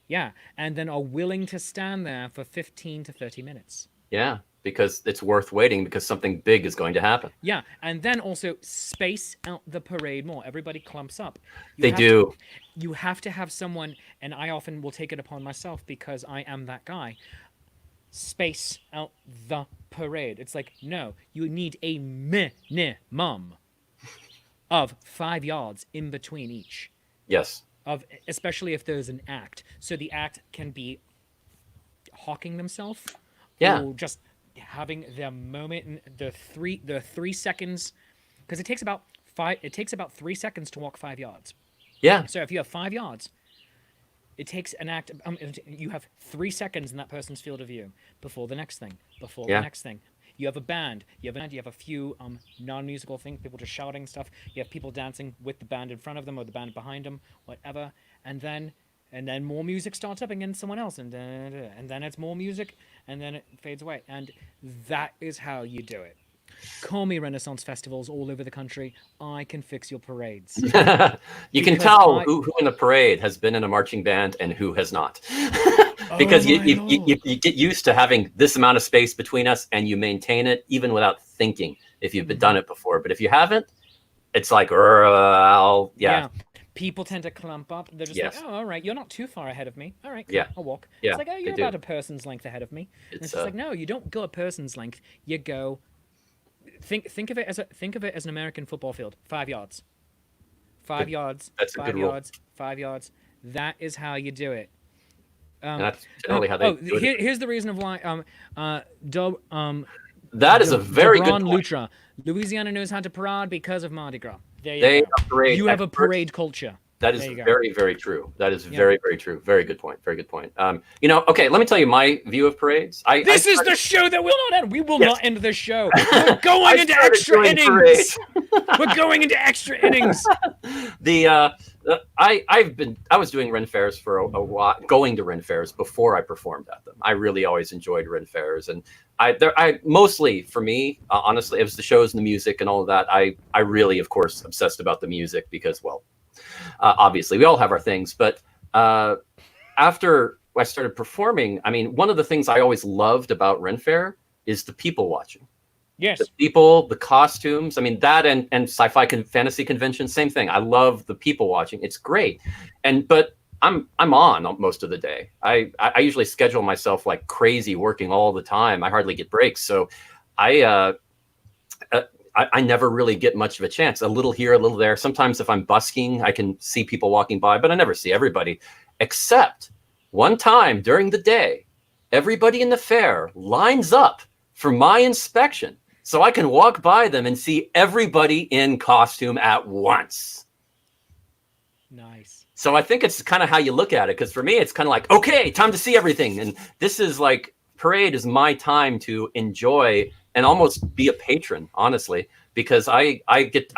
Yeah, and then are willing to stand there for 15 to 30 minutes. Yeah, because it's worth waiting because something big is going to happen. Yeah, and then also space out the parade more. Everybody clumps up. You have to have someone, and I often will take it upon myself because I am that guy. Space out the parade. It's like, no, you need a minimum of 5 yards in between each. Yes. Especially if there's an act. So the act can be hawking themselves. Yeah. Or just having their moment in the 3 seconds, because it takes about 3 seconds to walk 5 yards. Yeah. So if you have 5 yards, it takes an act. You have 3 seconds in that person's field of view before the next thing. The next thing. You have a band. You have a few non-musical things, people just shouting stuff. You have people dancing with the band in front of them or the band behind them, whatever. And then more music starts up against someone else, and then it's more music, and then it fades away. And that is how you do it. Call me Renaissance festivals all over the country. I can fix your parades. You can tell who in the parade has been in a marching band and who has not. because my Lord. you get used to having this amount of space between us, and you maintain it even without thinking if you've done it before. But if you haven't, it's like, Yeah. People tend to clump up. They're just like, Yes. oh, all right, you're not too far ahead of me. All right, cool, Yeah. I'll walk. Yeah, It's like, oh, they you're do. about a person's length ahead of me. And it's It's just like, no, you don't go a person's length. You go. Think of it as an American football field. 5 yards. 5 yards. That's a 5 good rule. yards. 5 yards. That is how you do it. and that's generally how they do it. Here's the reason of why. That is a very good Dobron point. Lutra. Louisiana knows how to parade because of Mardi Gras. There you They go. are parade You have a experts. parade culture. That is There you go. very, very true. That is very, very true. Very good point. Very good point. Okay, let me tell you my view of parades. This is the show that will not end. We will Yes. not end the show. We're going into extra innings. Parades. We're going into extra innings. I was doing Ren fairs for a while, going to Ren fairs before I performed at them. I really always enjoyed Ren fairs, and I mostly for me, honestly, it was the shows and the music and all of that. I really, of course, obsessed about the music because, well, obviously we all have our things, but after I started performing, I mean, one of the things I always loved about Ren Fair is the people watching. Yes. The people, the costumes. I mean, that and sci-fi fantasy conventions, same thing. I love the people watching. It's great. But I'm on most of the day. I usually schedule myself like crazy, working all the time. I hardly get breaks. So I never really get much of a chance. A little here, a little there. Sometimes if I'm busking, I can see people walking by, but I never see everybody. Except one time during the day, everybody in the fair lines up for my inspection. So I can walk by them and see everybody in costume at once. Nice. So I think it's kind of how you look at it. Because for me, it's kind of like, okay, time to see everything. And this is like, parade is my time to enjoy and almost be a patron, honestly, because I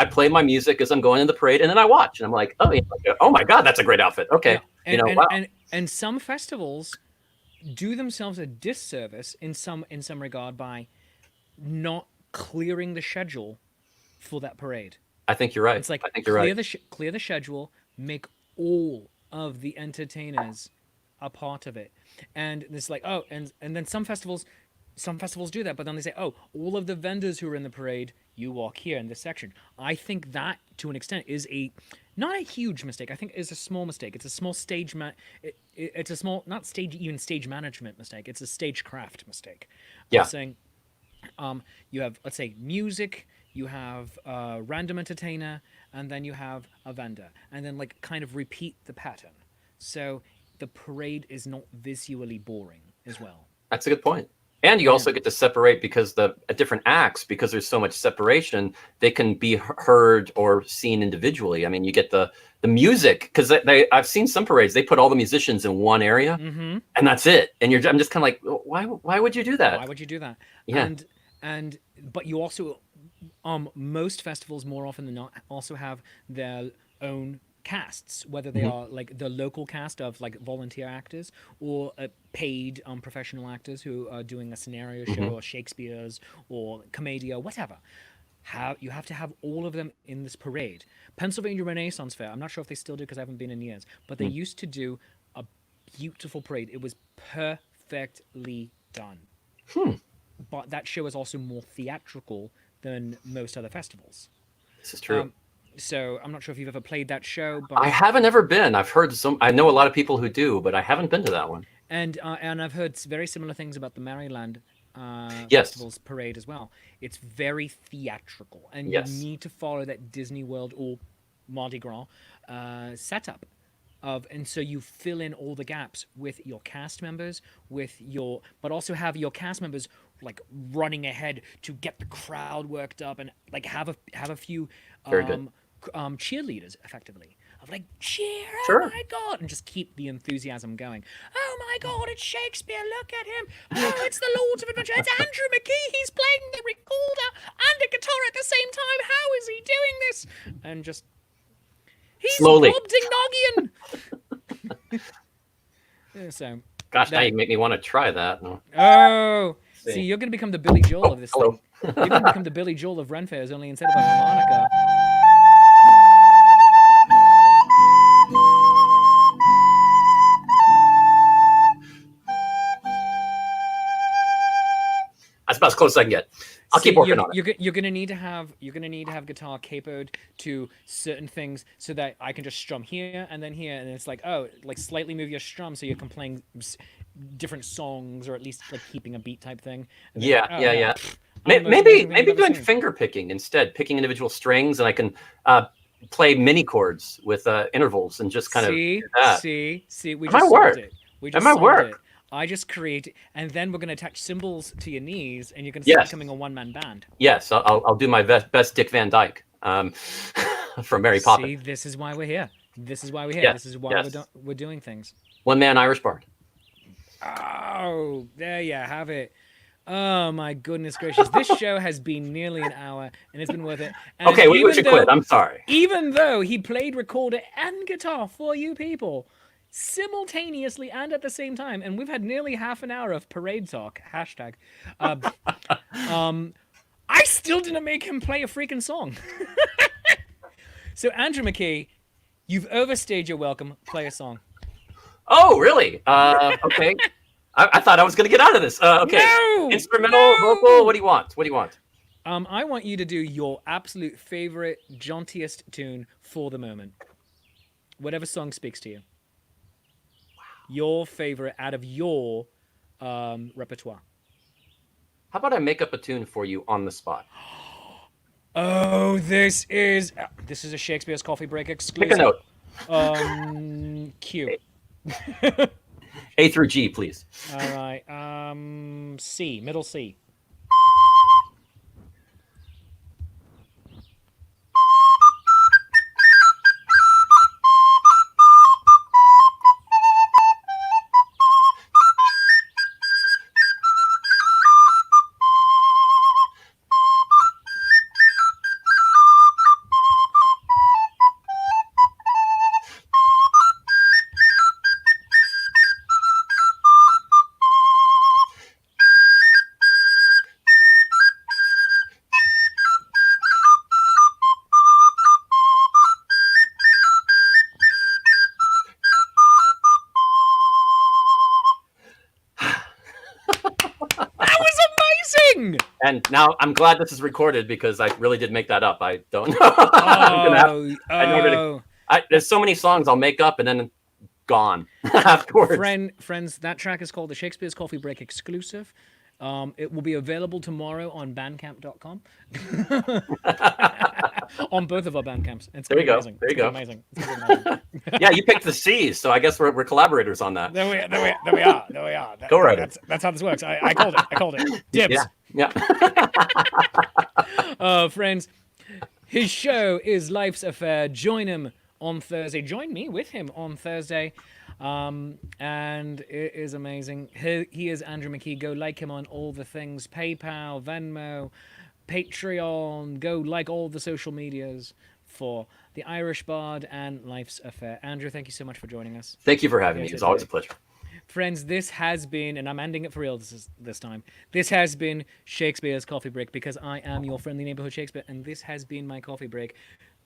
play my music as I'm going in the parade, and then I watch, and I'm like, oh my God, that's a great outfit. Okay, yeah. Wow. And some festivals do themselves a disservice in some regard by not clearing the schedule for that parade. I think you're right. It's like, I think you're right. Clear the schedule, make all of the entertainers a part of it, and it's like, oh, and then some festivals do that, but then they say, oh, all of the vendors who are in the parade, you walk here in this section. I think that, to an extent, is not a huge mistake. I think it's a small mistake. It's a small it's a small, not stage management mistake. It's a stagecraft mistake. Yeah. I'm saying, you have, let's say, music, you have a random entertainer, and then you have a vendor, and then like kind of repeat the pattern. So the parade is not visually boring as well. That's a good point. And you also get to separate because different acts, because there's so much separation, they can be heard or seen individually. I mean, you get the music, because I've seen some parades, they put all the musicians in one area, and that's it. And I'm just kind of like, why would you do that? Why would you do that? Yeah. But you also, most festivals more often than not also have their own casts, whether they are like the local cast of like volunteer actors or paid professional actors who are doing a scenario show or Shakespeare's or Commedia, whatever. You have to have all of them in this parade. Pennsylvania Renaissance Fair, I'm not sure if they still do because I haven't been in years, but they used to do a beautiful parade. It was perfectly done. But that show is also more theatrical than most other festivals. This is true. So I'm not sure if you've ever played that show, but I haven't ever been. I've heard I know a lot of people who do, but I haven't been to that one. And I've heard very similar things about the Maryland Yes. Festival's parade as well. It's very theatrical, and Yes. you need to follow that Disney World or Mardi Gras setup. And so you fill in all the gaps with your cast members, but also have your cast members like running ahead to get the crowd worked up, and like have a few Very good. Cheerleaders effectively of like cheer, Sure. oh my God, and just keep the enthusiasm going. Oh my God, it's Shakespeare, look at him. Oh, it's the Lords of Adventure, it's Andrew McKee, he's playing the recorder and a guitar at the same time. How is he doing this? And just he's Slowly. Bob Ding Noggin. So Gosh, now you make me want to try that. oh, see. see, you're going to become the Billy Joel of this hello. thing. You're going to become the Billy Joel of Ren Fairs, only instead of a harmonica. as close as I can get. I'll keep working on it. You're gonna need to have guitar capoed to certain things so that I can just strum here and then here, and it's like, oh, like slightly move your strum so you can playing different songs, or at least like keeping a beat type thing. Yeah, like, oh, yeah, no, yeah. maybe Maybe doing finger picking instead, picking individual strings, and I can play mini chords with intervals and just kind of do that. See, we That just might solved work. it. We That just might solved work. it. I just create, and then we're gonna attach cymbals to your knees, and you're gonna start Yes. becoming a one-man band. Yes, I'll do my best Dick Van Dyke from Mary Poppins. See, this is why we're here. This is why we're here. Yes, This is why yes. we're doing things. One man Irish bard. Oh, there you have it. Oh my goodness gracious! This show has been nearly an hour, and it's been worth it. And Okay, we should quit. I'm sorry. Even though he played recorder and guitar for you people simultaneously and at the same time, and we've had nearly half an hour of parade talk. Hashtag. I still didn't make him play a freaking song. So Andrew McKee, you've overstayed your welcome. Play a song. Oh, really? Okay. I thought I was going to get out of this. Okay. No! Instrumental, vocal. What do you want? What do you want? I want you to do your absolute favorite, jauntiest tune for the moment. Whatever song speaks to you. Wow. Your favorite out of your repertoire. How about I make up a tune for you on the spot? Oh, this is a Shakespeare's Coffee Break exclusive. Pick a note. Q. A through G, please. All right. C, middle C. And now I'm glad this is recorded because I really did make that up. I don't know. There's so many songs I'll make up and then gone afterwards. Friends, that track is called the Shakespeare's Coffee Break exclusive. It will be available tomorrow on bandcamp.com. On both of our bandcamps. There you go. There you go. Amazing. Yeah, you picked the C's, so I guess we're collaborators on that. There we are. Go right. That's how this works. I called it. Dibs. Yeah. Friends, his show is Life's Affair. Join him on Thursday. Join me with him on Thursday. And it is amazing. He is Andrew McKee. Go like him on all the things: PayPal, Venmo, Patreon. Go like all the social medias for the Irish Bard and Life's Affair. Andrew, thank you so much for joining us. Thank you for having me. It's always a pleasure. Friends, this has been, and I'm ending it for real this time, this has been Shakespeare's Coffee Break, because I am your friendly neighborhood Shakespeare, and this has been my coffee break.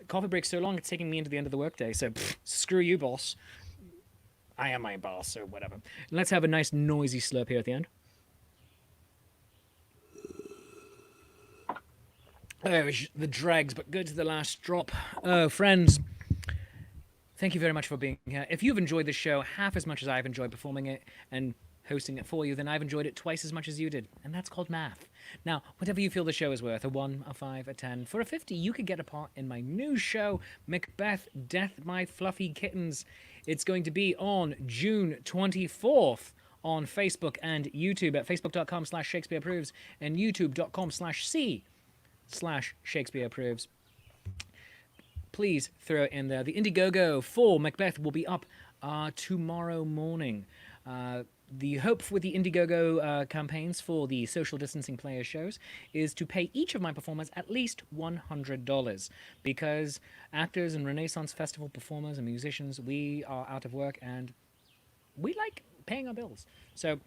Coffee break's so long, it's taking me into the end of the workday, so screw you, boss. I am my boss, so whatever. Let's have a nice noisy slurp here at the end. Oh, the dregs, but good to the last drop. Oh, friends, thank you very much for being here. If you've enjoyed this show half as much as I've enjoyed performing it and hosting it for you, then I've enjoyed it twice as much as you did. And that's called math. Now, whatever you feel the show is worth, a 1, a 5, a 10, for a 50, you could get a part in my new show, Macbeth, Death My Fluffy Kittens. It's going to be on June 24th on Facebook and YouTube at facebook.com/ShakespeareApproves and youtube.com/C/ShakespeareApproves. Please throw it in there. The Indiegogo for Macbeth will be up tomorrow morning. The hope with the Indiegogo campaigns for the social distancing player shows is to pay each of my performers at least $100, because actors and Renaissance Festival performers and musicians, we are out of work and we like paying our bills. So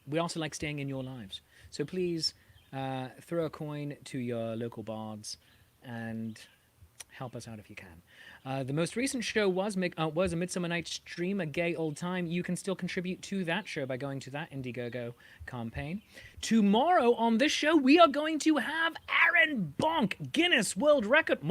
we also like staying in your lives. So please throw a coin to your local bards and Help us out if you can. The most recent show was A Midsummer Night's Dream, a gay old time. You can still contribute to that show by going to that Indiegogo campaign. Tomorrow on this show, we are going to have Aaron Bonk, Guinness World Record,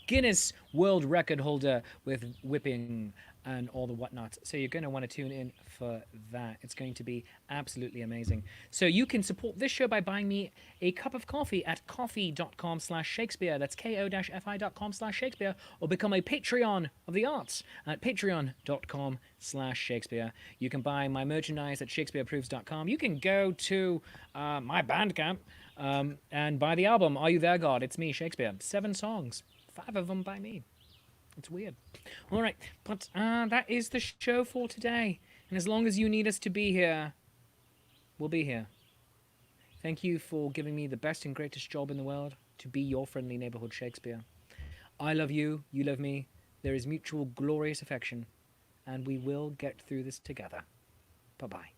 Guinness World Record holder with whipping and all the whatnots. So you're going to want to tune in for that. It's going to be absolutely amazing. So you can support this show by buying me a cup of coffee at coffee.com/Shakespeare. That's ko-fi.com/Shakespeare. Or become a Patreon of the arts at patreon.com/Shakespeare. You can buy my merchandise at shakespeareproves.com. You can go to my Bandcamp and buy the album Are You There, God? It's me, Shakespeare. 7 songs, 5 of them by me. It's weird. All right, but that is the show for today. And as long as you need us to be here, we'll be here. Thank you for giving me the best and greatest job in the world, to be your friendly neighborhood Shakespeare. I love you, you love me. There is mutual glorious affection, and we will get through this together. Bye-bye.